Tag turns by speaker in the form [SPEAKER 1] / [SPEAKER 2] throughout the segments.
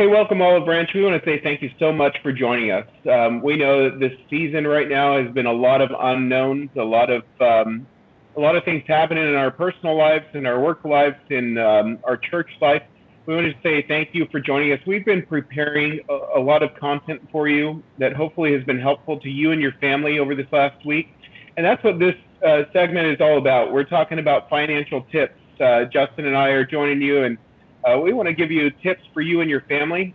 [SPEAKER 1] Hey, welcome, Olive Branch. We want to say thank you so much for joining us. We know that this season right now has been a lot of unknowns, a lot of things happening in our personal lives, in our work lives, in our church life. We want to say thank you for joining us. We've been preparing a lot of content for you that hopefully has been helpful to you and your family over this last week. And that's what this segment is all about. We're talking about financial tips. Justin and I are joining you, and we want to give you tips for you and your family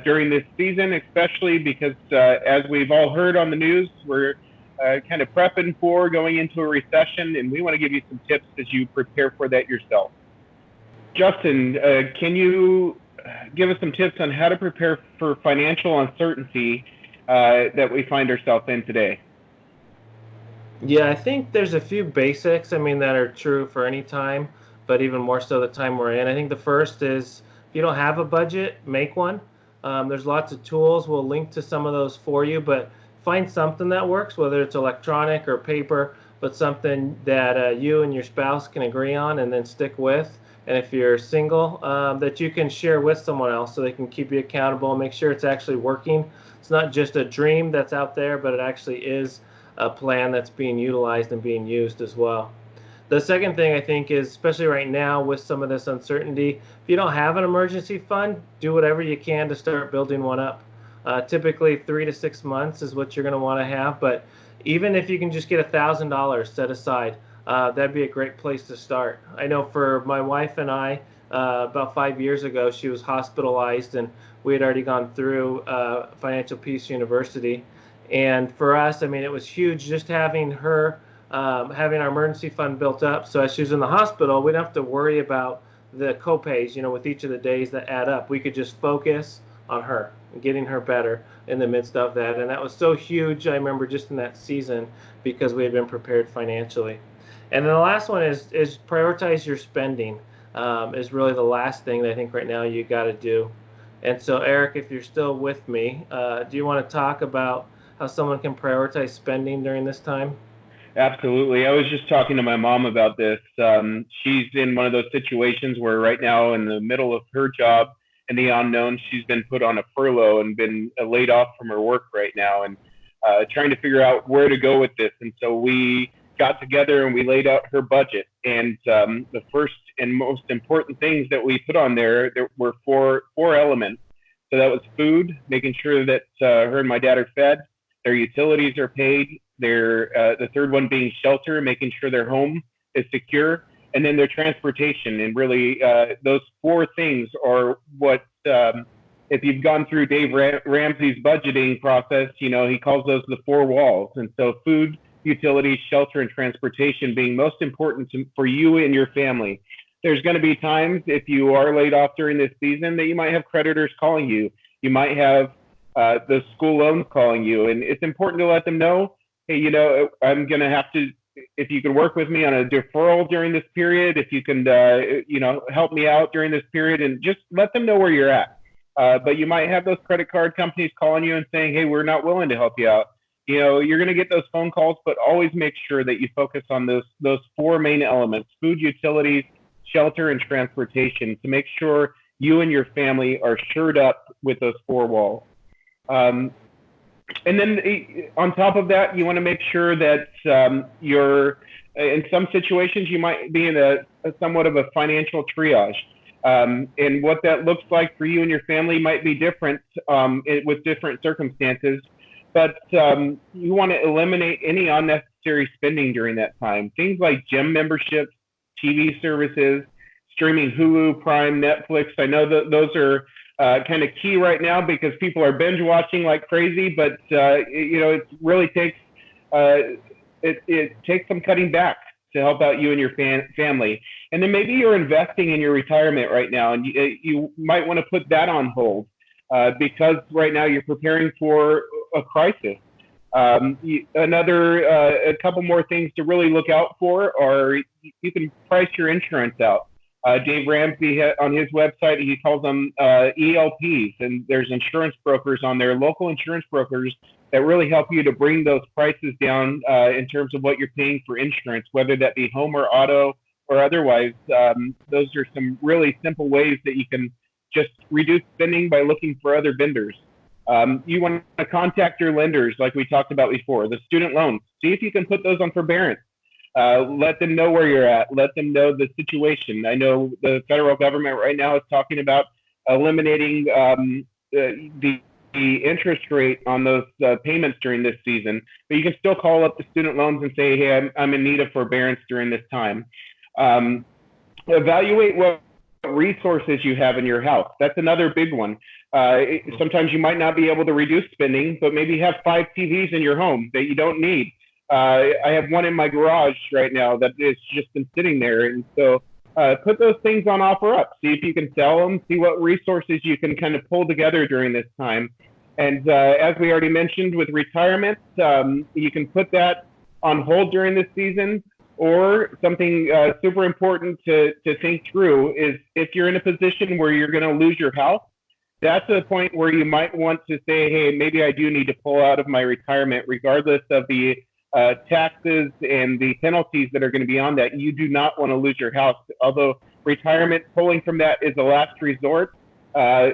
[SPEAKER 1] during this season, especially because as we've all heard on the news, we're kind of prepping for going into a recession, and we want to give you some tips as you prepare for that yourself. Justin, can you give us some tips on how to prepare for financial uncertainty that we find ourselves in today?
[SPEAKER 2] Yeah, I think there's a few basics, that are true for any time, but even more so the time we're in. I think the first is if you don't have a budget, make one. There's lots of tools. We'll link to some of those for you, but find something that works, whether it's electronic or paper, but something that you and your spouse can agree on and then stick with. And if you're single, that you can share with someone else so they can keep you accountable and make sure it's actually working. It's not just a dream that's out there, but it actually is a plan that's being utilized and being used as well. The second thing I think is, especially right now with some of this uncertainty, if you don't have an emergency fund, do whatever you can to start building one up. Typically 3 to 6 months is what you're going to want to have, but even if you can just get $1,000 set aside, that'd be a great place to start. I know for my wife and I, about 5 years ago, she was hospitalized, and we had already gone through Financial Peace University. And for us, it was huge just having her, having our emergency fund built up. So as she was in the hospital, we didn't have to worry about the copays, with each of the days that add up. We could just focus on her and getting her better in the midst of that. And that was so huge, I remember, just in that season, because we had been prepared financially. And then the last one is prioritize your spending, is really the last thing that I think right now you got to do. And so, Eric, if you're still with me, do you want to talk about how someone can prioritize spending during this time?
[SPEAKER 1] Absolutely. I was just talking to my mom about this. She's in one of those situations where right now, in the middle of her job and the unknown, she's been put on a furlough and been laid off from her work right now, and trying to figure out where to go with this. And so we got together and we laid out her budget. And the first and most important things that we put on there were four elements. So that was food, making sure that her and my dad are fed, their utilities are paid, the third one being shelter, making sure their home is secure, and then their transportation. And really, those four things are what, if you've gone through Dave Ramsey's budgeting process, he calls those the four walls. And so food, utilities, shelter, and transportation being most important for you and your family. There's going to be times, if you are laid off during this season, that you might have creditors calling you. You might have the school loans calling you. And it's important to let them know, hey, I'm going to have to, if you can work with me on a deferral during this period, if you can, help me out during this period, and just let them know where you're at. But you might have those credit card companies calling you and saying, hey, we're not willing to help you out. You're going to get those phone calls, but always make sure that you focus on those four main elements: food, utilities, shelter, and transportation, to make sure you and your family are shored up with those four walls. And then on top of that, you want to make sure that you're, in some situations, you might be in a somewhat of a financial triage. And what that looks like for you and your family might be different with different circumstances. But you want to eliminate any unnecessary spending during that time. Things like gym memberships, TV services, streaming Hulu, Prime, Netflix. I know that those are kind of key right now because people are binge watching like crazy, but it really takes it takes some cutting back to help out you and your family. And then maybe you're investing in your retirement right now, and you might want to put that on hold because right now you're preparing for a crisis. A couple more things to really look out for are you can price your insurance out. Dave Ramsey on his website, he calls them ELPs, and there's insurance brokers on there, local insurance brokers that really help you to bring those prices down in terms of what you're paying for insurance, whether that be home or auto or otherwise. Those are some really simple ways that you can just reduce spending by looking for other vendors. You want to contact your lenders, like we talked about before, the student loans. See if you can put those on forbearance. Let them know where you're at. Let them know the situation. I know the federal government right now is talking about eliminating the interest rate on those payments during this season, but you can still call up the student loans and say, hey, I'm in need of forbearance during this time. Evaluate what resources you have in your house. That's another big one. Sometimes you might not be able to reduce spending, but maybe you have 5 TVs in your home that you don't need. I have one in my garage right now that has just been sitting there. And so put those things on OfferUp. See if you can sell them. See what resources you can kind of pull together during this time. And as we already mentioned with retirement, you can put that on hold during this season. Or something super important to think through is if you're in a position where you're going to lose your house, that's a point where you might want to say, hey, maybe I do need to pull out of my retirement, regardless of the taxes and the penalties that are going to be on that. You do not want to lose your house. Although retirement, pulling from that is a last resort,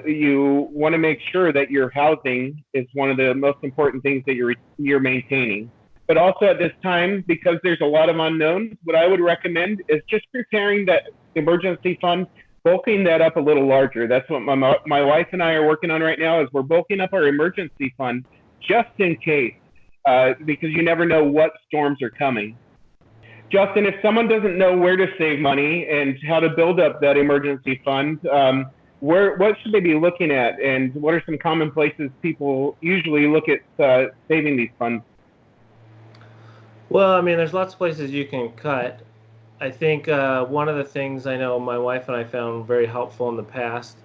[SPEAKER 1] you want to make sure that your housing is one of the most important things that you're maintaining. But also at this time, because there's a lot of unknowns, what I would recommend is just preparing that emergency fund, bulking that up a little larger. That's what my wife and I are working on right now, is we're bulking up our emergency fund just in case, because you never know what storms are coming. Justin, if someone doesn't know where to save money and how to build up that emergency fund, what should they be looking at, and what are some common places people usually look at saving these funds?
[SPEAKER 2] Well, I mean, there's lots of places you can cut. I think one of the things I know my wife and I found very helpful in the past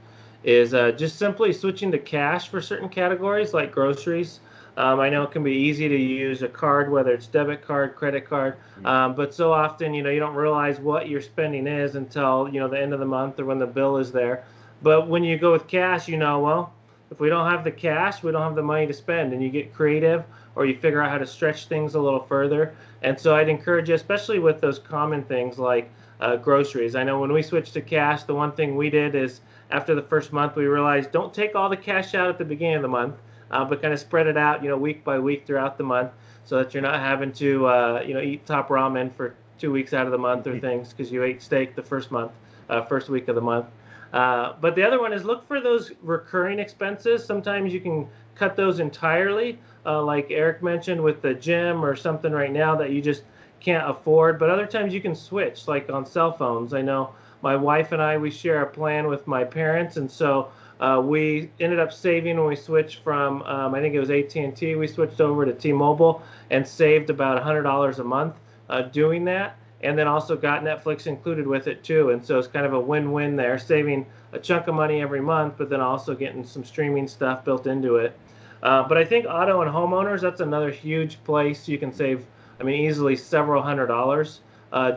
[SPEAKER 2] is just simply switching to cash for certain categories like groceries. I know it can be easy to use a card, whether it's debit card, credit card, but so often, you don't realize what your spending is until, the end of the month or when the bill is there. But when you go with cash, well, if we don't have the cash, we don't have the money to spend, and you get creative or you figure out how to stretch things a little further. And so I'd encourage you, especially with those common things like groceries. I know when we switched to cash, the one thing we did is after the first month, we realized don't take all the cash out at the beginning of the month, but kind of spread it out, week by week throughout the month, so that you're not having to, eat top ramen for 2 weeks out of the month or things because you ate steak the first week of the month. But the other one is look for those recurring expenses. Sometimes you can cut those entirely, like Erik mentioned with the gym or something right now that you just can't afford. But other times you can switch, like on cell phones. I know my wife and I, we share a plan with my parents, and so we ended up saving when we switched from, I think it was AT&T, we switched over to T-Mobile and saved about $100 a month doing that. And then also got Netflix included with it too. And so it's kind of a win-win there, saving a chunk of money every month, but then also getting some streaming stuff built into it. But I think auto and homeowners, that's another huge place you can save, easily several $100s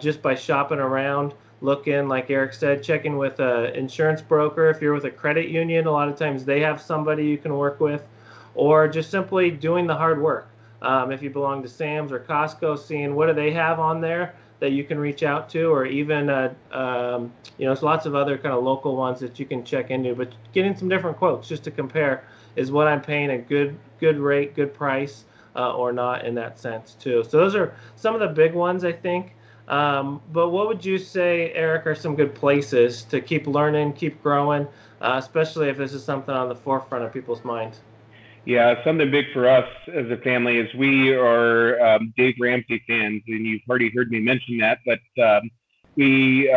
[SPEAKER 2] just by shopping around, looking, like Erik said, checking with an insurance broker. If you're with a credit union, a lot of times they have somebody you can work with, or just simply doing the hard work. If you belong to Sam's or Costco, seeing what do they have on there that you can reach out to, or even, there's lots of other kind of local ones that you can check into, but getting some different quotes just to compare, is what I'm paying a good rate, good price, or not in that sense too. So those are some of the big ones, I think. But what would you say, Erik, are some good places to keep learning, keep growing, especially if this is something on the forefront of people's minds?
[SPEAKER 1] Yeah, something big for us as a family is we are Dave Ramsey fans, and you've already heard me mention that, but we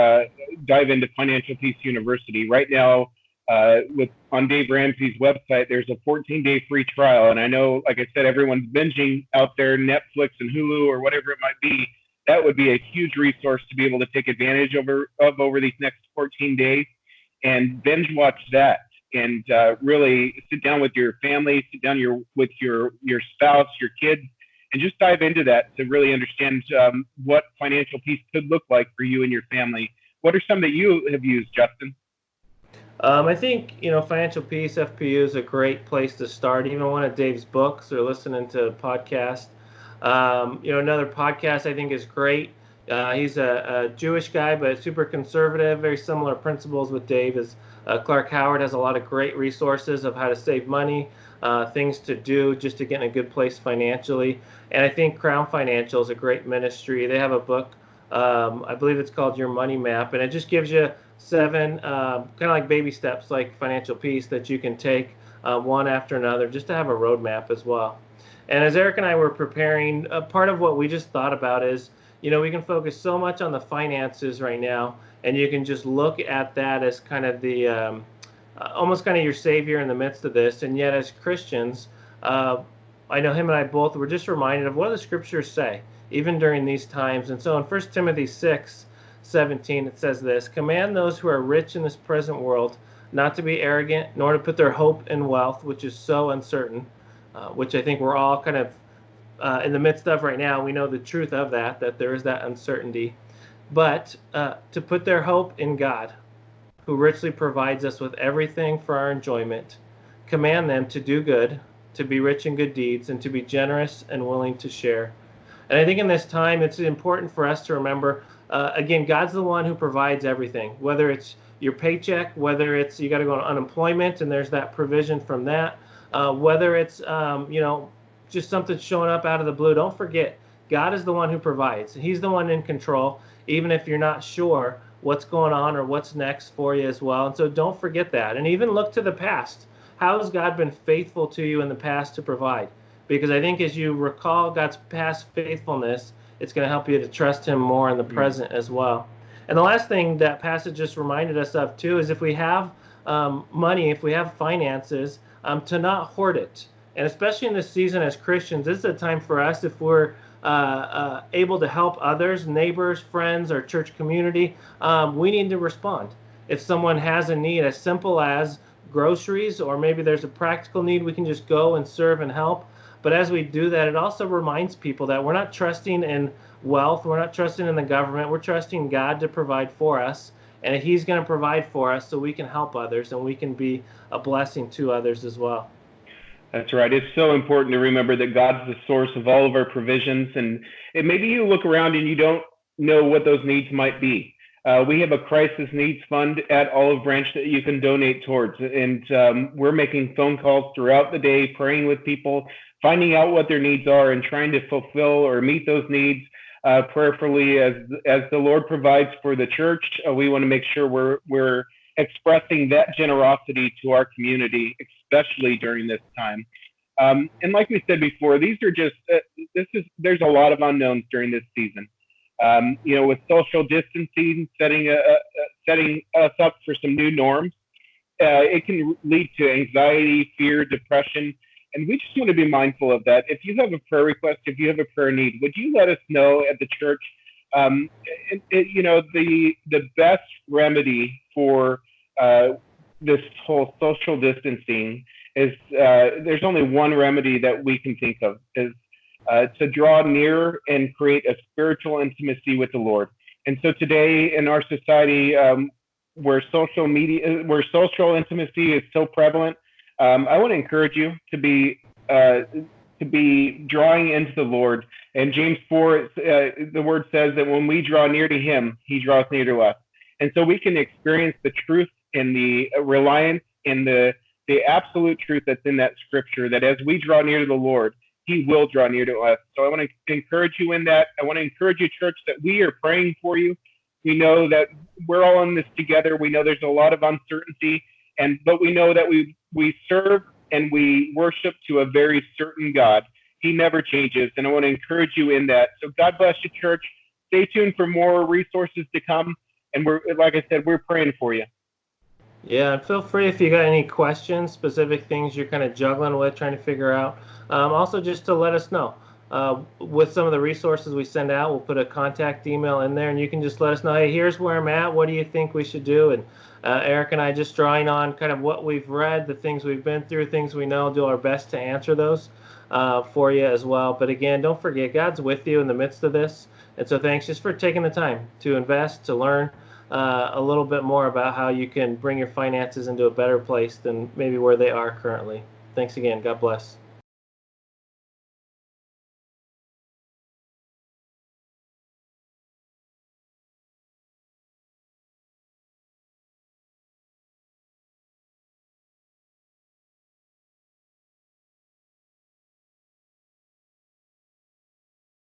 [SPEAKER 1] dive into Financial Peace University. Right now, on Dave Ramsey's website, there's a 14-day free trial, and I know, like I said, everyone's binging out there, Netflix and Hulu or whatever it might be. That would be a huge resource to be able to take advantage of over these next 14 days and binge watch that. And really sit down with your family, sit down with your spouse, your kids, and just dive into that to really understand what financial peace could look like for you and your family. What are some that you have used, Justin?
[SPEAKER 2] I think, Financial Peace, FPU, is a great place to start. Even one of Dave's books or listening to a podcast. Another podcast I think is great He's a Jewish guy, but super conservative, very similar principles with Dave. As Clark Howard has a lot of great resources of how to save money, things to do just to get in a good place financially. And I think Crown Financial is a great ministry. They have a book, I believe it's called Your Money Map, and it just gives you 7 kind of like baby steps, like financial peace, that you can take one after another, just to have a roadmap as well. And as Eric and I were preparing, part of what we just thought about is, we can focus so much on the finances right now, and you can just look at that as kind of the almost kind of your savior in the midst of this. And yet, as Christians, I know him and I both were just reminded of what the scriptures say, even during these times. And so in 1 Timothy 6:17, it says this: "Command those who are rich in this present world not to be arrogant, nor to put their hope in wealth, which is so uncertain," which I think we're all kind of in the midst of right now. We know the truth of that there is that uncertainty, but to put their hope in God, who richly provides us with everything for our enjoyment. Command them to do good, to be rich in good deeds, and to be generous and willing to share. And I think in this time, it's important for us to remember, again, God's the one who provides everything, whether it's your paycheck, whether it's you got to go on unemployment and there's that provision from that, whether it's, just something showing up out of the blue. Don't forget, God is the one who provides. He's the one in control, even if you're not sure what's going on or what's next for you as well. And so don't forget that. And even look to the past. How has God been faithful to you in the past to provide? Because I think as you recall God's past faithfulness, it's going to help you to trust him more in the present as well. And the last thing that passage just reminded us of too is if we have money, if we have finances, to not hoard it. And especially in this season as Christians, this is a time for us, if we're able to help others, neighbors, friends, or church community, we need to respond. If someone has a need as simple as groceries, or maybe there's a practical need, we can just go and serve and help. But as we do that, it also reminds people that we're not trusting in wealth, we're not trusting in the government, we're trusting God to provide for us. And he's going to provide for us so we can help others and we can be a blessing to others as well.
[SPEAKER 1] That's right. It's so important to remember that God's the source of all of our provisions. And maybe you look around and you don't know what those needs might be. We have a crisis needs fund at Olive Branch that you can donate towards. And we're making phone calls throughout the day, praying with people, finding out what their needs are and trying to fulfill or meet those needs prayerfully as the Lord provides for the church. We want to make sure we're expressing that generosity to our community, especially during this time. And like we said before, these are just there's a lot of unknowns during this season. With social distancing, setting us up for some new norms, it can lead to anxiety, fear, depression, and we just want to be mindful of that. If you have a prayer request, if you have a prayer need, would you let us know at the church? The best remedy for this whole social distancing is there's only one remedy that we can think of, is to draw near and create a spiritual intimacy with the Lord. And so today in our society, where social intimacy is so prevalent, I want to encourage you to be drawing into the Lord. And James 4, the word says that when we draw near to him, he draws near to us. And so we can experience the truth and the reliance in the absolute truth that's in that scripture, that as we draw near to the Lord, he will draw near to us. So I want to encourage you in that. I want to encourage you, church, that we are praying for you. We know that we're all in this together. We know there's a lot of uncertainty, but we know that we serve and we worship to a very certain God. He never changes, and I want to encourage you in that. So God bless you, church. Stay tuned for more resources to come, and like I said, we're praying for you.
[SPEAKER 2] Yeah, and feel free if you got any questions, specific things you're kind of juggling with, trying to figure out. Also, just to let us know. With some of the resources we send out, we'll put a contact email in there, and you can just let us know, hey, here's where I'm at. What do you think we should do? And Eric and I, just drawing on kind of what we've read, the things we've been through, things we know, do our best to answer those for you as well. But again, don't forget, God's with you in the midst of this. And so thanks just for taking the time to invest, to learn a little bit more about how you can bring your finances into a better place than maybe where they are currently. Thanks again. God bless.